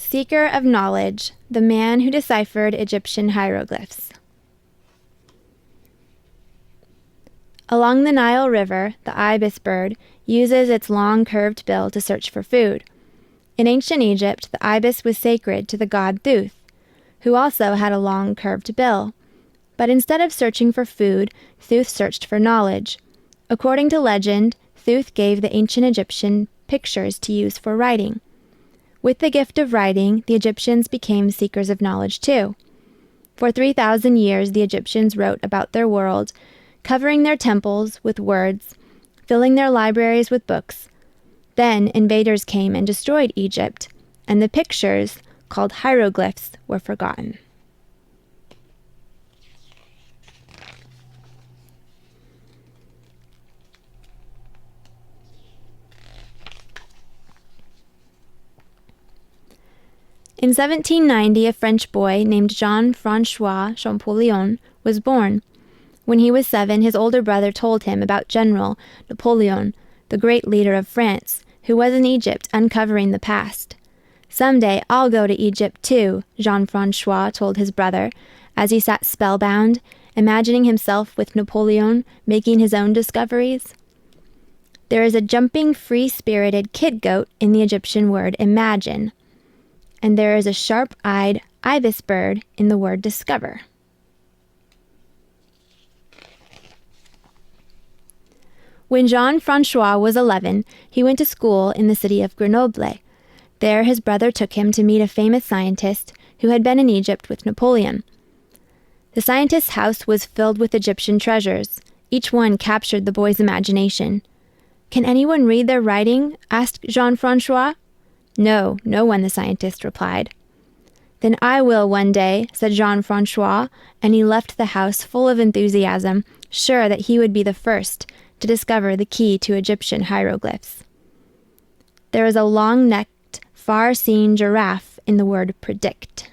Seeker of knowledge, the man who deciphered Egyptian hieroglyphs. Along the Nile River, the ibis bird uses its long curved bill to search for food. In ancient Egypt, the ibis was sacred to the god Thoth, who also had a long curved bill. But instead of searching for food, Thoth searched for knowledge. According to legend, Thoth gave the ancient Egyptian pictures to use for writing. With the gift of writing, the Egyptians became seekers of knowledge too. For 3,000 years, the Egyptians wrote about their world, covering their temples with words, filling their libraries with books. Then invaders came and destroyed Egypt, and the pictures, called hieroglyphs, were forgotten. In 1790, a French boy named Jean-Francois Champollion was born. When he was 7, his older brother told him about General Napoleon, the great leader of France, who was in Egypt uncovering the past. "Someday I'll go to Egypt too," Jean-Francois told his brother, as he sat spellbound, imagining himself with Napoleon making his own discoveries. There is a jumping, free-spirited kid goat in the Egyptian word imagine, and there is a sharp-eyed ibis bird in the word discover. When Jean-Francois was 11, he went to school in the city of Grenoble. There his brother took him to meet a famous scientist who had been in Egypt with Napoleon. The scientist's house was filled with Egyptian treasures. Each one captured the boy's imagination. "Can anyone read their writing?" asked Jean-Francois. "No, no one," the scientist replied. "Then I will one day," said Jean-Francois, and he left the house full of enthusiasm, sure that he would be the first to discover the key to Egyptian hieroglyphs. There is a long-necked, far-seeing giraffe in the word predict.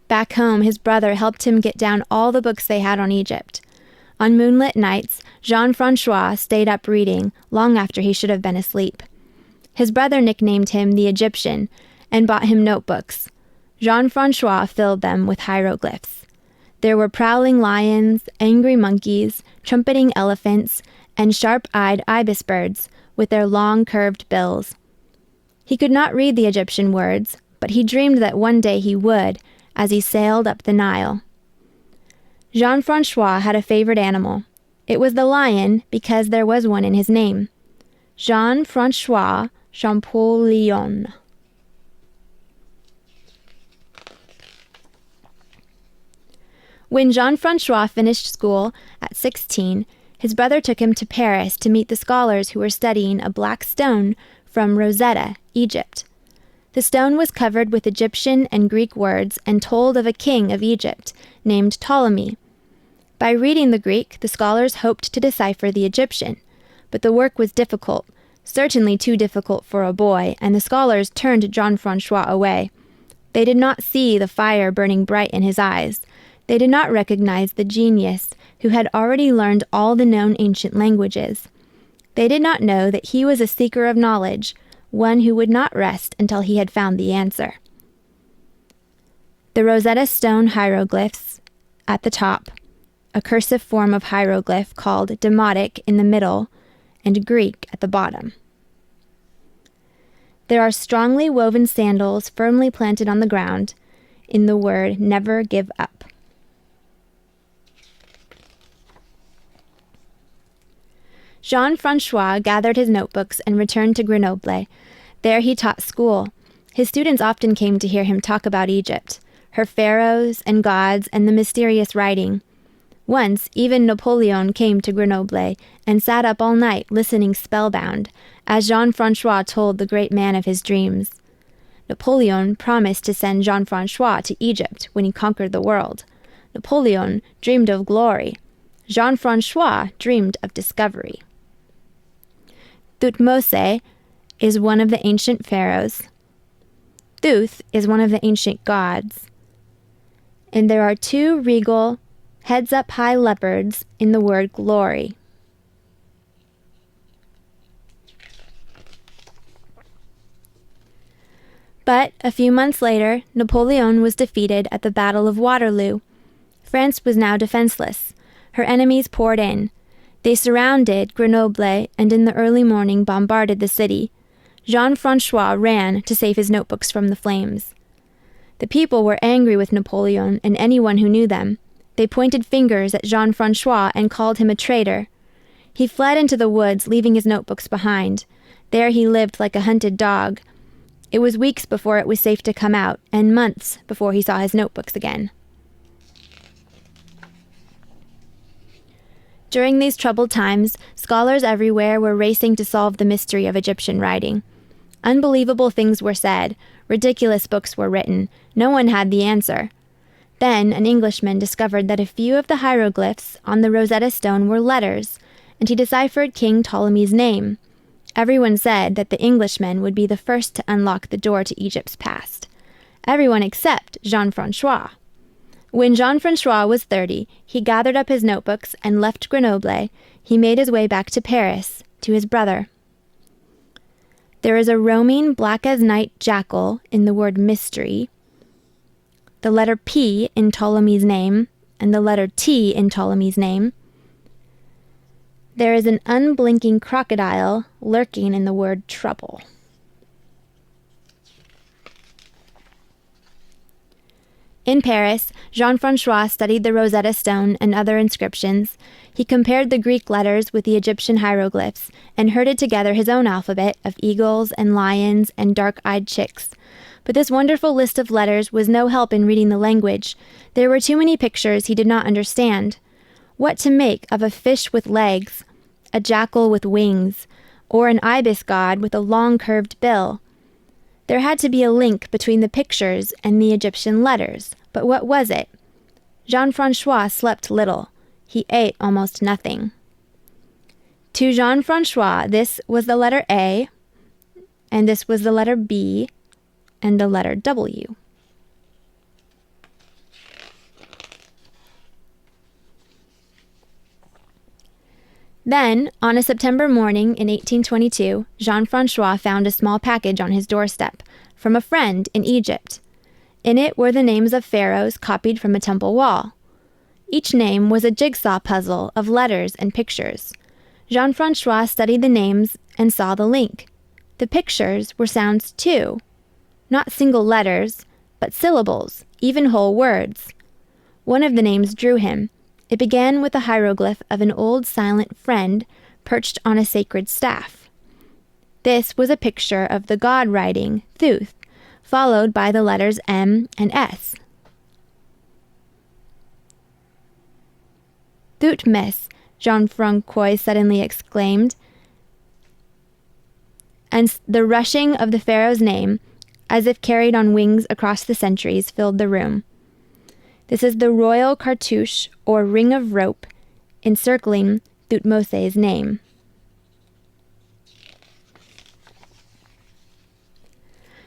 Back home, his brother helped him get down all the books they had on Egypt. On moonlit nights, Jean-Francois stayed up reading long after he should have been asleep. His brother nicknamed him the Egyptian and bought him notebooks. Jean-Francois filled them with hieroglyphs. There were prowling lions, angry monkeys, trumpeting elephants, and sharp-eyed ibis birds with their long curved bills. He could not read the Egyptian words, but he dreamed that one day he would, as he sailed up the Nile. Jean-Francois had a favorite animal. It was the lion because there was one in his name. Jean-Francois Champollion. When Jean-Francois finished school at 16, his brother took him to Paris to meet the scholars who were studying a black stone from Rosetta, Egypt. The stone was covered with Egyptian and Greek words and told of a king of Egypt named Ptolemy. By reading the Greek, the scholars hoped to decipher the Egyptian, but the work was difficult, certainly too difficult for a boy, and the scholars turned Jean-Francois away. They did not see the fire burning bright in his eyes. They did not recognize the genius who had already learned all the known ancient languages. They did not know that he was a seeker of knowledge, one who would not rest until he had found the answer. The Rosetta Stone hieroglyphs at the top, a cursive form of hieroglyph called Demotic in the middle, and Greek at the bottom. There are strongly woven sandals firmly planted on the ground in the word never give up. Jean-Francois gathered his notebooks and returned to Grenoble. There he taught school. His students often came to hear him talk about Egypt, her pharaohs and gods, and the mysterious writing. Once, even Napoleon came to Grenoble and sat up all night listening spellbound, as Jean-Francois told the great man of his dreams. Napoleon promised to send Jean-Francois to Egypt when he conquered the world. Napoleon dreamed of glory. Jean-Francois dreamed of discovery. Thutmose is one of the ancient pharaohs. Thoth is one of the ancient gods. And there are two regal, heads-up-high leopards in the word glory. But a few months later, Napoleon was defeated at the Battle of Waterloo. France was now defenseless. Her enemies poured in. They surrounded Grenoble and in the early morning bombarded the city. Jean-Francois ran to save his notebooks from the flames. The people were angry with Napoleon and anyone who knew them. They pointed fingers at Jean-Francois and called him a traitor. He fled into the woods, leaving his notebooks behind. There he lived like a hunted dog. It was weeks before it was safe to come out, and months before he saw his notebooks again. During these troubled times, scholars everywhere were racing to solve the mystery of Egyptian writing. Unbelievable things were said, ridiculous books were written. No one had the answer. Then an Englishman discovered that a few of the hieroglyphs on the Rosetta Stone were letters, and he deciphered King Ptolemy's name. Everyone said that the Englishman would be the first to unlock the door to Egypt's past. Everyone except Jean-Francois. When Jean-Francois was 30, he gathered up his notebooks and left Grenoble. He made his way back to Paris, to his brother. There is a roaming black-as-night jackal in the word mystery, the letter P in Ptolemy's name, and the letter T in Ptolemy's name. There is an unblinking crocodile lurking in the word trouble. In Paris, Jean-Francois studied the Rosetta Stone and other inscriptions. He compared the Greek letters with the Egyptian hieroglyphs and herded together his own alphabet of eagles and lions and dark-eyed chicks. But this wonderful list of letters was no help in reading the language. There were too many pictures he did not understand. What to make of a fish with legs, a jackal with wings, or an ibis god with a long curved bill? There had to be a link between the pictures and the Egyptian letters, but what was it? Jean-Francois slept little. He ate almost nothing. To Jean-Francois, this was the letter A, and this was the letter B, and the letter W. Then, on a September morning in 1822, Jean-Francois found a small package on his doorstep from a friend in Egypt. In it were the names of pharaohs copied from a temple wall. Each name was a jigsaw puzzle of letters and pictures. Jean-Francois studied the names and saw the link. The pictures were sounds too. Not single letters, but syllables, even whole words. One of the names drew him. It began with a hieroglyph of an old silent friend perched on a sacred staff. This was a picture of the god writing, Thuth, followed by the letters M and S. Thutmose, Jean-Francois suddenly exclaimed, and the rushing of the Pharaoh's name, as if carried on wings across the centuries, filled the room. This is the royal cartouche, or ring of rope, encircling Thutmose's name.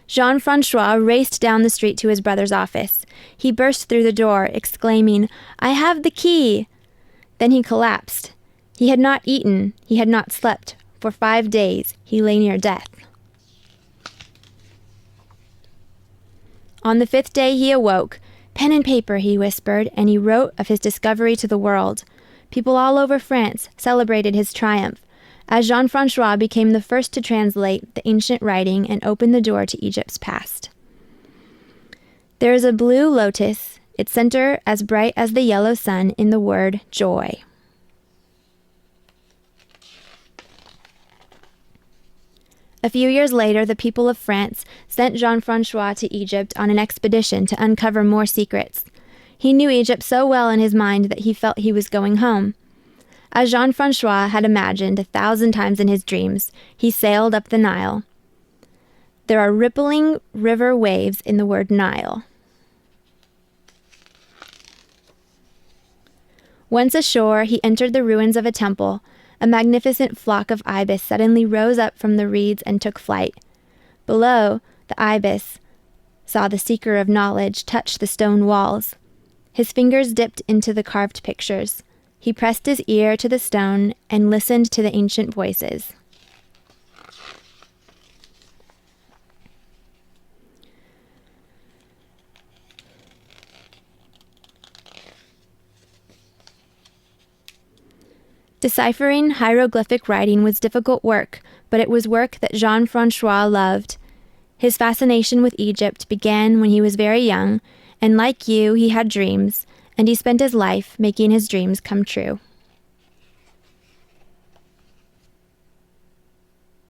Jean-Francois raced down the street to his brother's office. He burst through the door, exclaiming, "I have the key!" Then he collapsed. He had not eaten, he had not slept. For 5 days, he lay near death. On the 5th day he awoke. "Pen and paper," he whispered, and he wrote of his discovery to the world. People all over France celebrated his triumph, as Jean-Francois became the first to translate the ancient writing and open the door to Egypt's past. There is a blue lotus, its center as bright as the yellow sun, in the word joy. A few years later, the people of France sent Jean-Francois to Egypt on an expedition to uncover more secrets. He knew Egypt so well in his mind that he felt he was going home. As Jean-Francois had imagined 1,000 times in his dreams, he sailed up the Nile. There are rippling river waves in the word Nile. Once ashore, he entered the ruins of a temple. A magnificent flock of ibis suddenly rose up from the reeds and took flight. Below, the ibis saw the seeker of knowledge touch the stone walls. His fingers dipped into the carved pictures. He pressed his ear to the stone and listened to the ancient voices. Deciphering hieroglyphic writing was difficult work, but it was work that Jean-Francois loved. His fascination with Egypt began when he was very young, and like you, he had dreams, and he spent his life making his dreams come true.